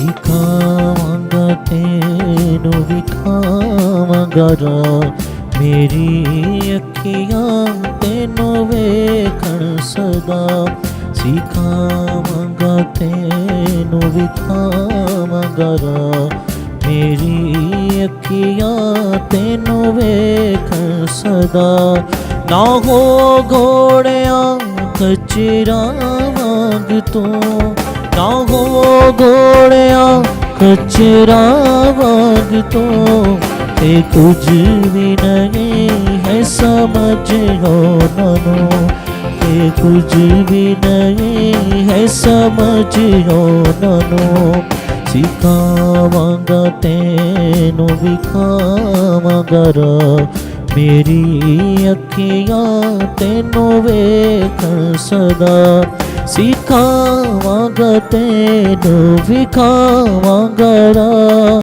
ਸਿਖਾਵਾਂਗਾ ਤੈਨੂੰ ਵਿਖਾਵਾਂਗਾ ਰਾਹ, ਮੇਰੀ ਅੱਖੀਆਂ ਤੈਨੂੰ ਵੇਖਣ ਸਦਾ। ਸਿਖਾਵਾਂਗਾ ਤੈਨੂੰ ਵਿਖਾਵਾਂਗਾ ਰਾਹ, ਮੇਰੀ ਅੱਖੀਆਂ ਤੈਨੂੰ ਵੇਖਣ ਸਦਾ। ਨਾ ਹੋ ਘੋੜਿਆਂ ਖਚਰਾਂ ਵਾਂਗ ਤੂੰ, ਨਾ ਹੋ ਘੋੜਿਆਂ ਖਚਰਾਂ ਵਾਂਗ ਤੂੰ, ਤੇ ਕੁਝ ਵੀ ਨਹੀਂ ਹੈ ਸਮਝ ਉਹਨਾਂ ਨੂੰ, ਤੇ ਕੁਝ ਵੀ ਨਹੀਂ ਹੈ ਸਮਝ ਉਹਨਾਂ ਨੂੰ। ਸਿਖਾਵਾਂਗਾ ਤੈਨੂੰ ਵਿਖਾਵਾਂਗਾ ਰਾਹ, ਮੇਰੀ ਅੱਖੀਆਂ ਤੈਨੂੰ ਵੇਖਣ ਸਦਾ। ਸਿਖਾਵਾਂਗਾ ਤੈਨੂੰ ਵਿਖਾਵਾਂਗਾ ਰਾਹ।